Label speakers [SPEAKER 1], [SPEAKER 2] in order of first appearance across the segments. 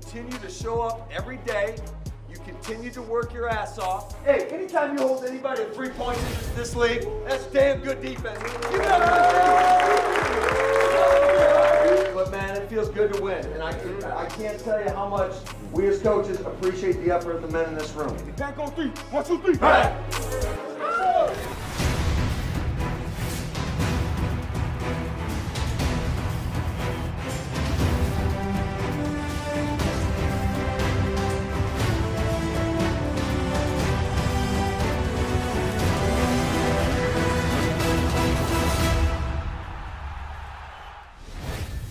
[SPEAKER 1] continue to show up every day. You continue to work your ass off. Hey, anytime you hold anybody to 3 points in this league, that's damn good defense. But man, it feels good to win, and I can't tell you how much we as coaches appreciate the effort of the men in this room.
[SPEAKER 2] Back on 3. 1, 2, 3.
[SPEAKER 1] Hey!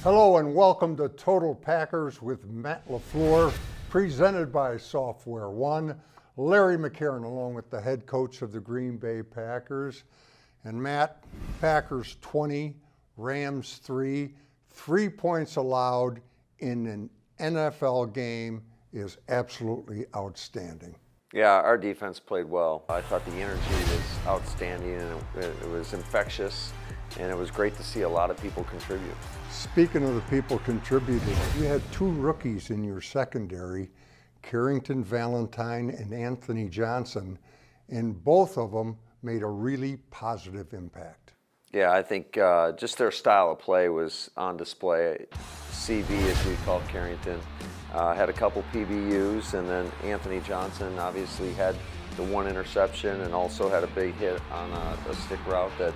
[SPEAKER 3] Hello and welcome to Total Packers with Matt LaFleur, presented by Software One. Larry McCarron along with the head coach of the Green Bay Packers. And Matt, Packers 20, Rams 3 points allowed in an NFL game is absolutely outstanding.
[SPEAKER 4] Yeah, our defense played well. I thought the energy was outstanding and it was infectious, and it was great to see a lot of people contribute.
[SPEAKER 3] Speaking of the people contributing, you had two rookies in your secondary, Carrington Valentine and Anthony Johnson, and both of them made a really positive impact.
[SPEAKER 4] Yeah, I think just their style of play was on display. CB, as we call Carrington, had a couple PBUs, and then Anthony Johnson obviously had the one interception and also had a big hit on a stick route that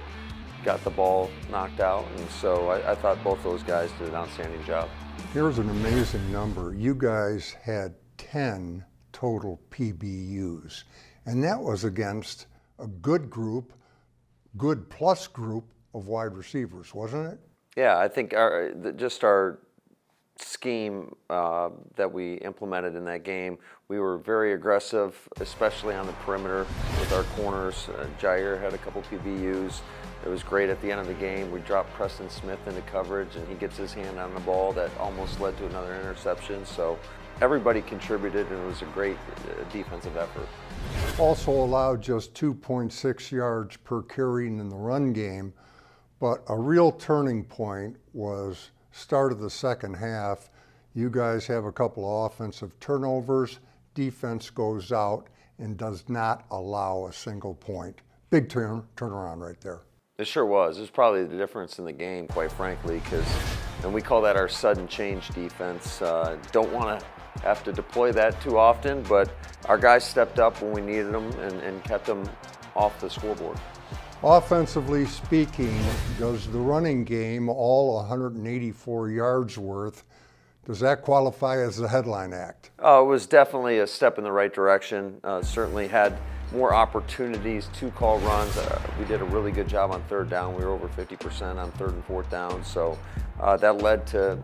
[SPEAKER 4] got the ball knocked out, and so I thought both those guys did an outstanding job.
[SPEAKER 3] Here's an amazing number. You guys had 10 total PBUs, and that was against a good group, good plus group of wide receivers, wasn't it?
[SPEAKER 4] Yeah, I think our scheme that we implemented in that game, we were very aggressive, especially on the perimeter with our corners. Jair had a couple PBUs. It was great at the end of the game. We dropped Preston Smith into coverage, and he gets his hand on the ball that almost led to another interception. So everybody contributed, and it was a great defensive effort.
[SPEAKER 3] Also allowed just 2.6 yards per carry in the run game, but a real turning point was start of the second half. You guys have a couple of offensive turnovers. Defense goes out and does not allow a single point. Big turnaround right there.
[SPEAKER 4] It sure was. It was probably the difference in the game, quite frankly, and we call that our sudden change defense. Don't want to have to deploy that too often, but our guys stepped up when we needed them and kept them off the scoreboard.
[SPEAKER 3] Offensively speaking, does the running game, all 184 yards worth, does that qualify as a headline act?
[SPEAKER 4] It was definitely a step in the right direction. Certainly had more opportunities to call runs. We did a really good job on third down. We were over 50% on third and fourth down. So that led to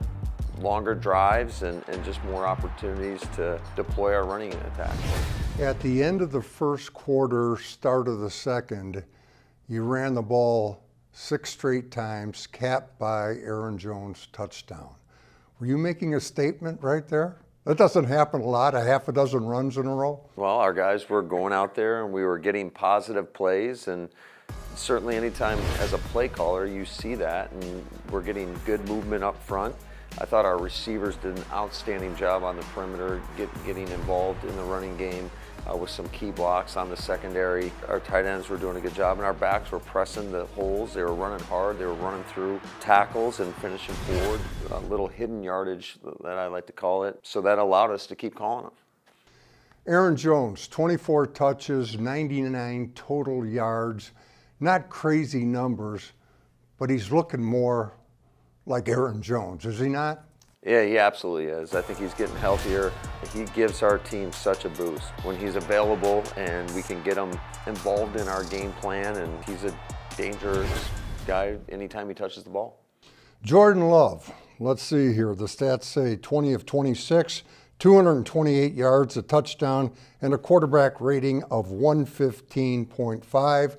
[SPEAKER 4] longer drives and just more opportunities to deploy our running attack.
[SPEAKER 3] At the end of the first quarter, start of the second, you ran the ball 6 straight times, capped by Aaron Jones' touchdown. Were you making a statement right there? That doesn't happen a lot, a half a dozen runs in a row.
[SPEAKER 4] Well, our guys were going out there and we were getting positive plays, and certainly anytime as a play caller you see that, and we're getting good movement up front. I thought our receivers did an outstanding job on the perimeter, getting involved in the running game with some key blocks on the secondary. Our tight ends were doing a good job, and our backs were pressing the holes. They were running hard. They were running through tackles and finishing forward. A little hidden yardage, that I like to call it. So that allowed us to keep calling them.
[SPEAKER 3] Aaron Jones, 24 touches, 99 total yards. Not crazy numbers, but he's looking more like Aaron Jones, is he not?
[SPEAKER 4] Yeah, he absolutely is. I think he's getting healthier. He gives our team such a boost when he's available and we can get him involved in our game plan, and he's a dangerous guy anytime he touches the ball.
[SPEAKER 3] Jordan Love, let's see here. The stats say 20 of 26, 228 yards, a touchdown, and a quarterback rating of 115.5.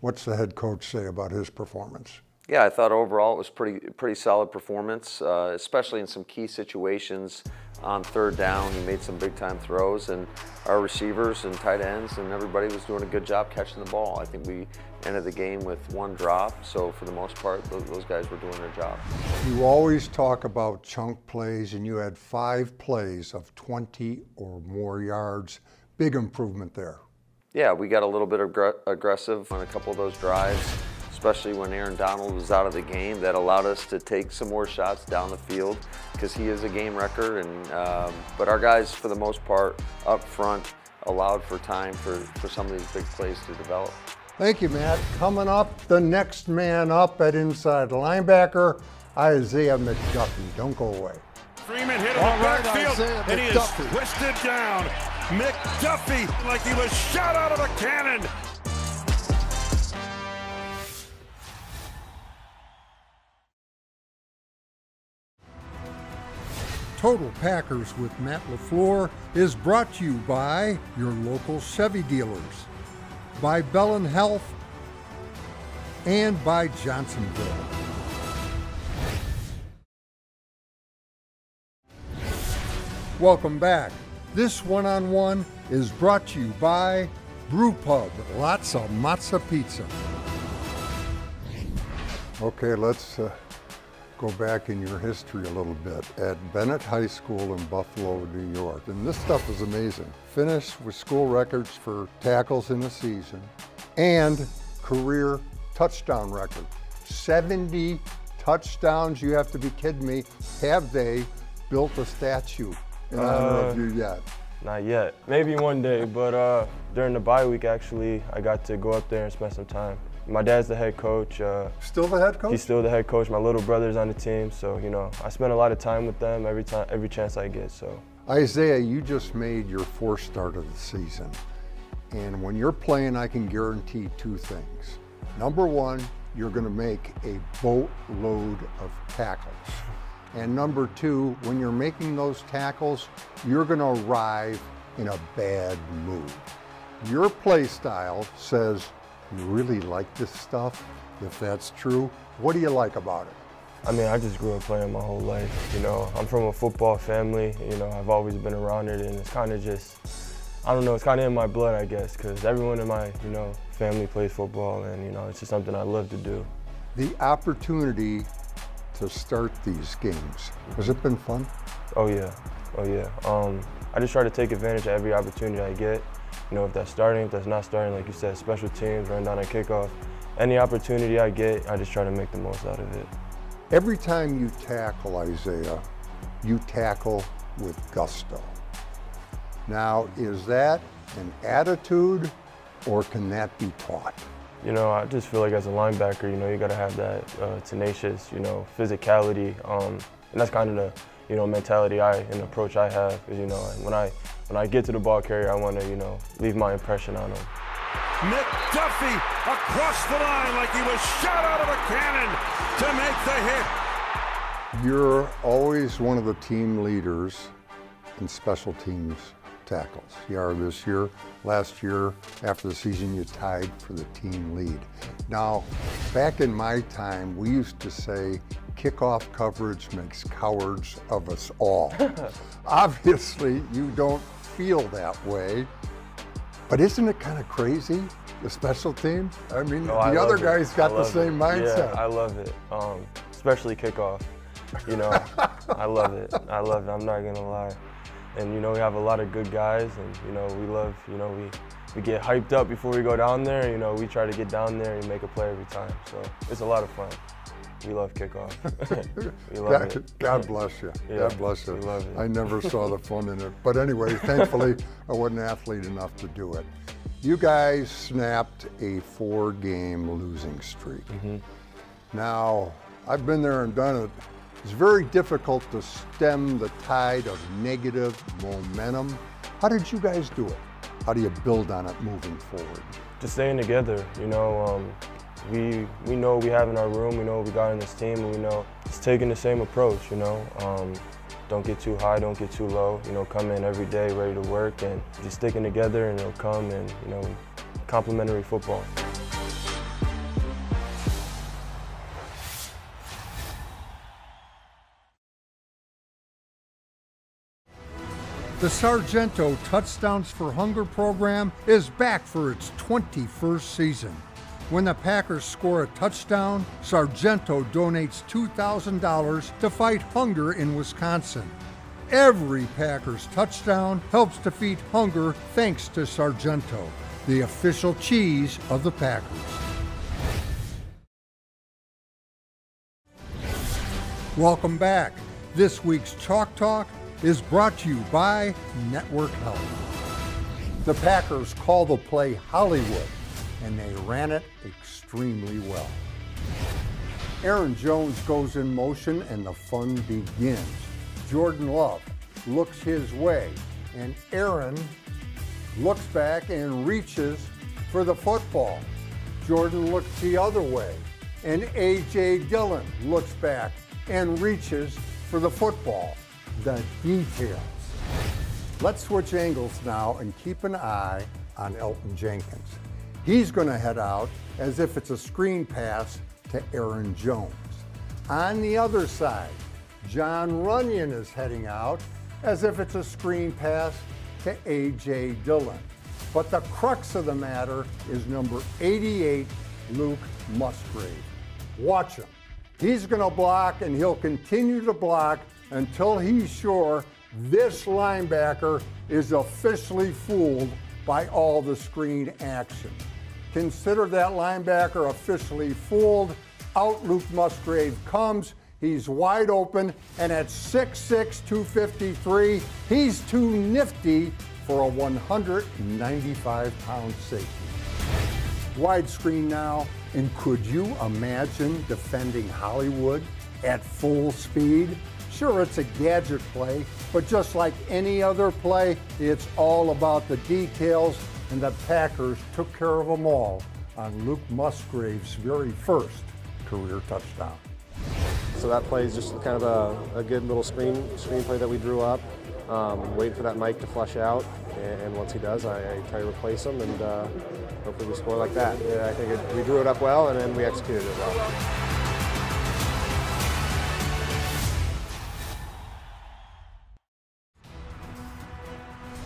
[SPEAKER 3] What's the head coach say about his performance?
[SPEAKER 4] Yeah, I thought overall it was pretty solid performance, especially in some key situations on third down. He made some big time throws, and our receivers and tight ends and everybody was doing a good job catching the ball. I think we ended the game with 1 drop, so for the most part, those guys were doing their job.
[SPEAKER 3] You always talk about chunk plays, and you had 5 plays of 20 or more yards. Big improvement there.
[SPEAKER 4] Yeah, we got a little bit aggressive on a couple of those drives, especially when Aaron Donald was out of the game. That allowed us to take some more shots down the field because he is a game wrecker. And but our guys, for the most part, up front, allowed for time for some of these big plays to develop.
[SPEAKER 3] Thank you, Matt. Coming up, the next man up at inside linebacker, Isaiah McDuffie. Don't go away.
[SPEAKER 2] Freeman hit him in the backfield, and he is twisted down. McDuffie, like he was shot out of a cannon.
[SPEAKER 3] Total Packers with Matt LaFleur is brought to you by your local Chevy dealers, by Bellin Health, and by Johnsonville. Welcome back. This one-on-one is brought to you by Brew Pub, lots of matzo pizza. Okay, let's go back in your history a little bit. At Bennett High School in Buffalo, New York, and this stuff is amazing. Finished with school records for tackles in a season and career touchdown record. 70 touchdowns, you have to be kidding me. Have they built a statue in honor of you yet?
[SPEAKER 5] Not yet. Maybe one day, but during the bye week, actually, I got to go up there and spend some time. My dad's the head coach.
[SPEAKER 3] Still the head coach?
[SPEAKER 5] He's still the head coach. My little brother's on the team, so, you know, I spend a lot of time with them every chance I get, so.
[SPEAKER 3] Isaiah, you just made your 4th start of the season. And when you're playing, I can guarantee 2 things. Number 1, you're gonna make a boatload of tackles. And number 2, when you're making those tackles, you're gonna arrive in a bad mood. Your play style says you really like this stuff. If that's true, what do you like about it?
[SPEAKER 5] I mean, I just grew up playing my whole life. You know, I'm from a football family. You know, I've always been around it, and it's kind of just, I don't know, it's kind of in my blood, I guess, because everyone in my, you know, family plays football, and, you know, it's just something I love to do. The
[SPEAKER 3] opportunity to start these games, has it been fun?
[SPEAKER 5] Oh yeah, oh yeah. I just try to take advantage of every opportunity I get. You know, if that's starting, if that's not starting, like you said, special teams, run down a kickoff. Any opportunity I get, I just try to make the most out of it.
[SPEAKER 3] Every time you tackle, Isaiah, you tackle with gusto. Now, is that an attitude, or can that be taught?
[SPEAKER 5] You know, I just feel like as a linebacker, you know, you got to have that tenacious, you know, physicality, and that's kind of the, you know, mentality and approach I have. Is, you know, when I get to the ball carrier, I want to, you know, leave my impression on him.
[SPEAKER 2] McDuffie across the line like he was shot out of a cannon to make the hit.
[SPEAKER 3] You're always one of the team leaders in special teams tackles. You are this year. Last year, after the season, you tied for the team lead. Now, back in my time, we used to say, kickoff coverage makes cowards of us all. Obviously, you don't feel that way, but isn't it kind of crazy, the special teams? I mean, the other guys got the same mindset.
[SPEAKER 5] Yeah, I love it, especially kickoff. You know, I love it. I love it, I'm not gonna lie. And, you know, we have a lot of good guys, and, you know, we love, you know, we get hyped up before we go down there. You know, we try to get down there and make a play every time. So it's a lot of fun. We love kickoff. We love it.
[SPEAKER 3] God bless you.
[SPEAKER 5] Yeah,
[SPEAKER 3] God bless you.
[SPEAKER 5] we love it.
[SPEAKER 3] I never saw the fun in it. But anyway, thankfully, I wasn't athlete enough to do it. You guys snapped a 4-game losing streak. Now, I've been there and done it. It's very difficult to stem the tide of negative momentum. How did you guys do it? How do you build on it moving forward?
[SPEAKER 5] Just staying together, you know. We know what we have in our room, we know what we got in this team, and we know it's taking the same approach, you know. Don't get too high, don't get too low, you know, come in every day ready to work and just sticking together, and it'll come, and, you know, complimentary football.
[SPEAKER 3] The Sargento Touchdowns for Hunger program is back for its 21st season. When the Packers score a touchdown, Sargento donates $2,000 to fight hunger in Wisconsin. Every Packers touchdown helps defeat hunger thanks to Sargento, the official cheese of the Packers. Welcome back. This week's Chalk Talk is brought to you by Network Health. The Packers call the play Hollywood, and they ran it extremely well. Aaron Jones goes in motion and the fun begins. Jordan Love looks his way, and Aaron looks back and reaches for the football. Jordan looks the other way, and A.J. Dillon looks back and reaches for the football. The details. Let's switch angles now and keep an eye on Elgton Jenkins. He's going to head out as if it's a screen pass to Aaron Jones. On the other side, John Runyon is heading out as if it's a screen pass to A.J. Dillon. But the crux of the matter is number 88, Luke Musgrave. Watch him. He's going to block, and he'll continue to block until he's sure this linebacker is officially fooled by all the screen action. Consider that linebacker officially fooled. Out Luke Musgrave comes. He's wide open, and at 6'6", 253, he's too nifty for a 195-pound safety. Widescreen now, and could you imagine defending Hollywood at full speed? Sure, it's a gadget play, but just like any other play, it's all about the details, and the Packers took care of them all on Luke Musgrave's very first career touchdown.
[SPEAKER 6] So that play is just kind of a good little screen play that we drew up, waiting for that Mike to flush out, and once he does, I try to replace him, and hopefully we score like that. Yeah, I think we drew it up well, and then we executed it well.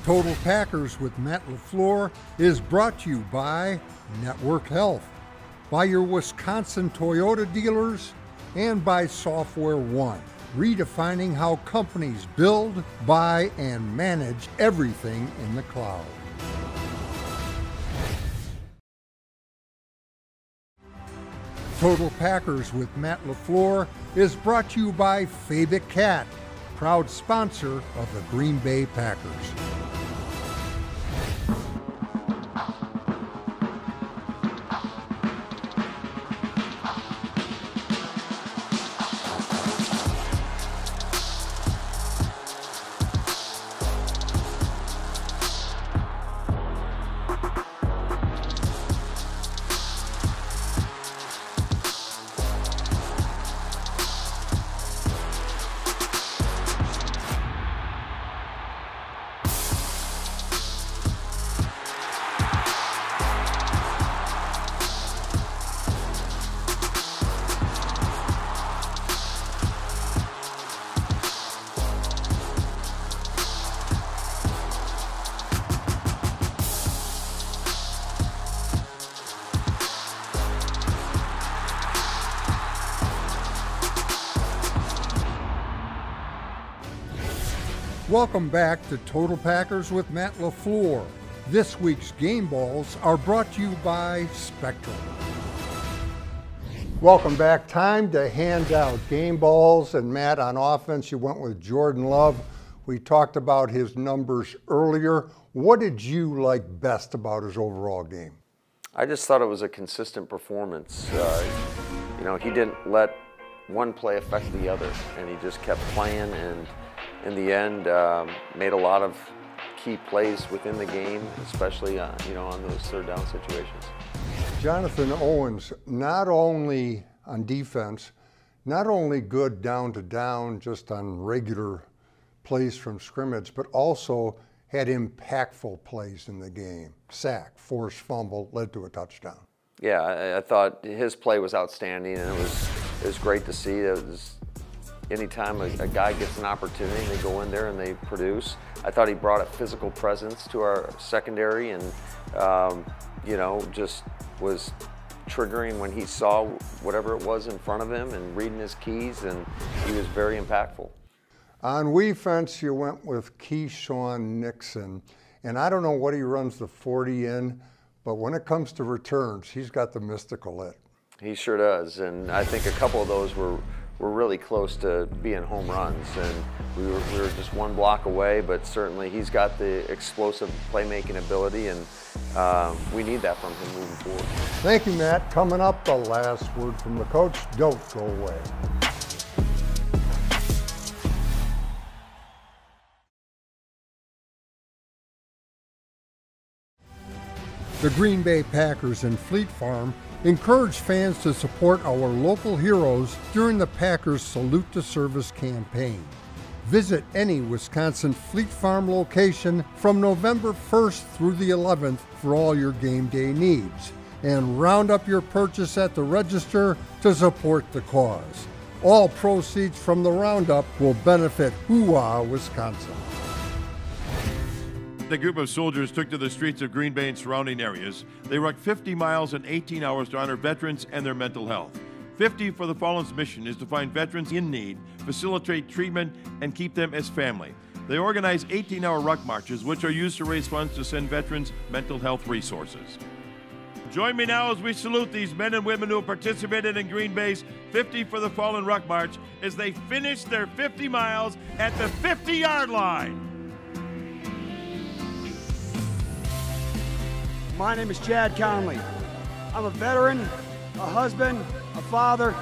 [SPEAKER 3] Total Packers with Matt LaFleur is brought to you by Network Health, by your Wisconsin Toyota dealers, and by Software One, redefining how companies build, buy, and manage everything in the cloud. Total Packers with Matt LaFleur is brought to you by Fabic Cat, proud sponsor of the Green Bay Packers. Welcome back to Total Packers with Matt LaFleur. This week's game balls are brought to you by Spectrum. Welcome back. Time to hand out game balls. And Matt, on offense, you went with Jordan Love. We talked about his numbers earlier. What did you like best about his overall game?
[SPEAKER 4] I just thought it was a consistent performance. He didn't let one play affect the other, and he just kept playing, and in the end, made a lot of key plays within the game, especially on those third down situations.
[SPEAKER 3] Jonathan Owens, not only on defense, not only good down to down, just on regular plays from scrimmage, but also had impactful plays in the game. Sack, forced fumble, led to a touchdown.
[SPEAKER 4] Yeah, I thought his play was outstanding, and it was great to see. It was anytime a guy gets an opportunity, they go in there and they produce. I thought he brought a physical presence to our secondary, and you know, just was triggering when he saw whatever it was in front of him and reading his keys, and he was very impactful.
[SPEAKER 3] On defense, you went with Keyshawn Nixon, and I don't know what he runs the 40 in, but when it comes to returns, he's got the mystical it.
[SPEAKER 4] He sure does, and I think a couple of those were really close to being home runs, and we were just one block away, but certainly he's got the explosive playmaking ability, and we need that from him moving forward.
[SPEAKER 3] Thank you, Matt. Coming up, the last word from the coach. Don't go away. The Green Bay Packers and Fleet Farm encourage fans to support our local heroes during the Packers Salute to Service campaign. Visit any Wisconsin Fleet Farm location from November 1st through the 11th for all your game day needs, and round up your purchase at the register to support the cause. All proceeds from the roundup will benefit Hoo-Ah, Wisconsin.
[SPEAKER 7] The group of soldiers took to the streets of Green Bay and surrounding areas. They walked 50 miles in 18 hours to honor veterans and their mental health. 50 for the Fallen's mission is to find veterans in need, facilitate treatment, and keep them as family. They organize 18-hour ruck marches, which are used to raise funds to send veterans mental health resources. Join me now as we salute these men and women who have participated in Green Bay's 50 for the Fallen Ruck March as they finish their 50 miles at the 50-yard line.
[SPEAKER 8] My name is Chad Conley. I'm a veteran, a husband, a father,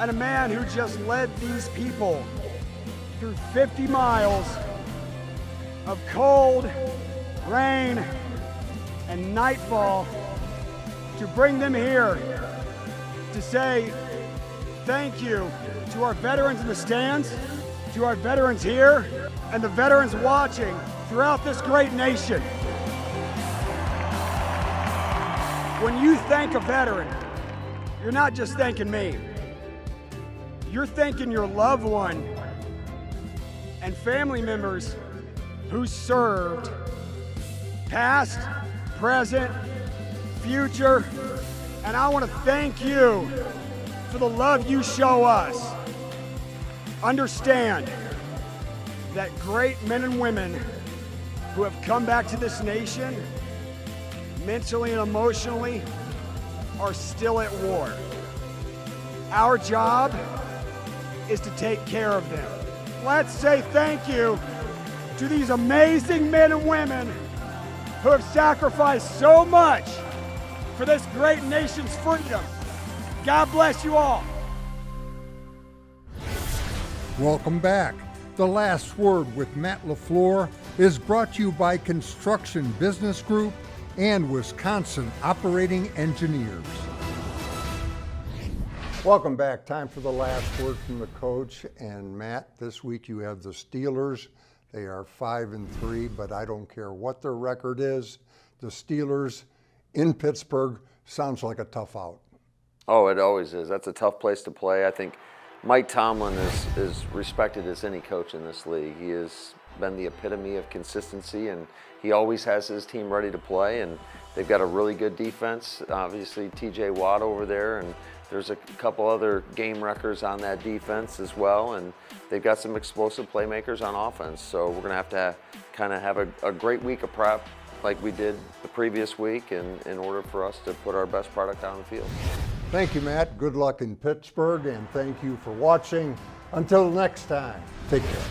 [SPEAKER 8] and a man who just led these people through 50 miles of cold, rain, and nightfall to bring them here to say thank you to our veterans in the stands, to our veterans here, and the veterans watching throughout this great nation. When you thank a veteran, you're not just thanking me. You're thanking your loved one and family members who served, past, present, future, and I want to thank you for the love you show us. Understand that great men and women who have come back to this nation mentally and emotionally are still at war. Our job is to take care of them. Let's say thank you to these amazing men and women who have sacrificed so much for this great nation's freedom. God bless you all.
[SPEAKER 3] Welcome back. The Last Word with Matt LaFleur is brought to you by Construction Business Group and Wisconsin Operating Engineers. Welcome back. Time for the last word from the coach. And Matt, this week you have the Steelers. They are 5-3, but I don't care what their record is. The Steelers in Pittsburgh sounds like a tough out.
[SPEAKER 4] Oh, it always is. That's a tough place to play. I think Mike Tomlin is respected as any coach in this league. He has been the epitome of consistency, and he always has his team ready to play, and they've got a really good defense. Obviously, TJ Watt over there, and there's a couple other game wreckers on that defense as well, and they've got some explosive playmakers on offense. So we're going to kind of have a great week of prep like we did the previous week in order for us to put our best product on the field.
[SPEAKER 3] Thank you, Matt. Good luck in Pittsburgh, and thank you for watching. Until next time, take care.